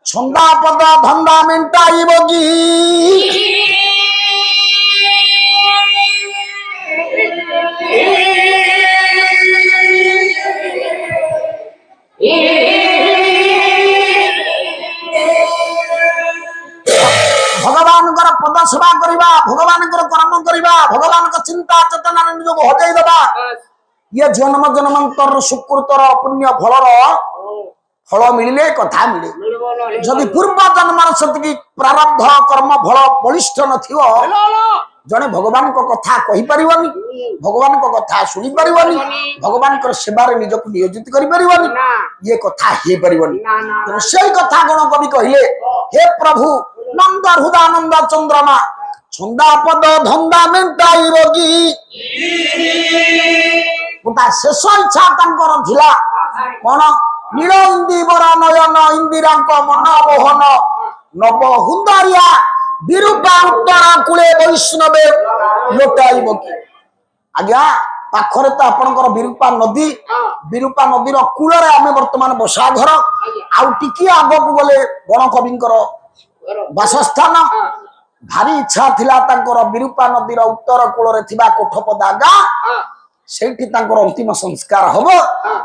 ଛନ୍ଦା ପଦ ଧନ୍ଦା ମେଣ୍ଟାଇବ କି ଭଗବାନଙ୍କର ପଦ ସେବା କରିବା, ଭଗବାନଙ୍କର କର୍ମ କରିବା, ଭଗବାନଙ୍କ ଚିନ୍ତା ଚେତନାରେ ନିଜକୁ ହଜେଇ ଦେବା, ଇଏ ଜନ୍ମ ଜନ୍ମାନ୍ତର ସୁକୃତର ପୁଣ୍ୟ ଫଳର ଫଳ ମିଳିଲେ କଥା ମିଳେ। ଯଦି ପୂର୍ବ ଜନ୍ମର ସେତିକି ପ୍ରାରବ୍ଧ କର୍ମ ଫଳ ବଳିଷ୍ଠ ନଥିବ ଜଣେ ଭଗବାନଙ୍କ କଥା କହିପାରିବନି, ଭଗବାନଙ୍କ କଥା ଶୁଣିପାରିବନି, ଭଗବାନଙ୍କର ସେବାରେ ନିଜକୁ ନିୟୋଜିତ କରିପାରିବନି, ଇଏ କଥା ହେଇପାରିବନି। ତେଣୁ ସେଇ କଥା ଗଣ କବି କହିଲେ, ହେ ପ୍ରଭୁ ନନ୍ଦ ହୃଦାନନ୍ଦ ଚନ୍ଦ୍ରମା ଛନ୍ଦା ପଦ ଧନ୍ଦା ମେଣ୍ଟାଇବ କି। ଗୋଟା ଶେଷ ଇଚ୍ଛା ତାଙ୍କର ଥିଲା କଣ? ନୀଳ ଇନ୍ଦିବର ନୟନ ଇନ୍ଦିରାଙ୍କ ମନ ମୋହନ ନବ ହୁନ୍ଦରିଆ ବିରୂପା ଉତ୍ତର କୂଳେ ବୈଷ୍ଣବେ ଲୋଟାଇବ କି। ଆଜ୍ଞା ପାଖରେ ତ ଆପଣଙ୍କର ବିରୂପା ନଦୀ, ବିରୂପା ନଦୀର କୂଳରେ ଆମେ ବର୍ତ୍ତମାନ ବସା ଘର, ଆଉ ଟିକିଏ ଆଗକୁ ଗଲେ ବଣ କବିଙ୍କର ବାସସ୍ଥାନ। ଭାରି ଇଚ୍ଛା ଥିଲା ତାଙ୍କର ବିରୂପା ନଦୀର ଉତ୍ତର କୂଳରେ ଥିବା କୋଠପଦା ଗାଁ, ସେଇଠି ତାଙ୍କର ଅନ୍ତିମ ସଂସ୍କାର ହବ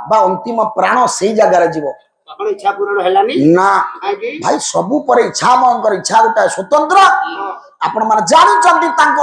ବା ଅନ୍ତିମ ପ୍ରାଣ ସେଇ ଜାଗାରେ ଯିବ। ନା ଭାଇ ସବୁ ପରେ ଇଚ୍ଛା, ମଙ୍କର ଇଚ୍ଛା ଗୋଟାଏ ସ୍ୱତନ୍ତ୍ର। ଆପଣ ମାନେ ଜାଣିଛନ୍ତି ତାଙ୍କ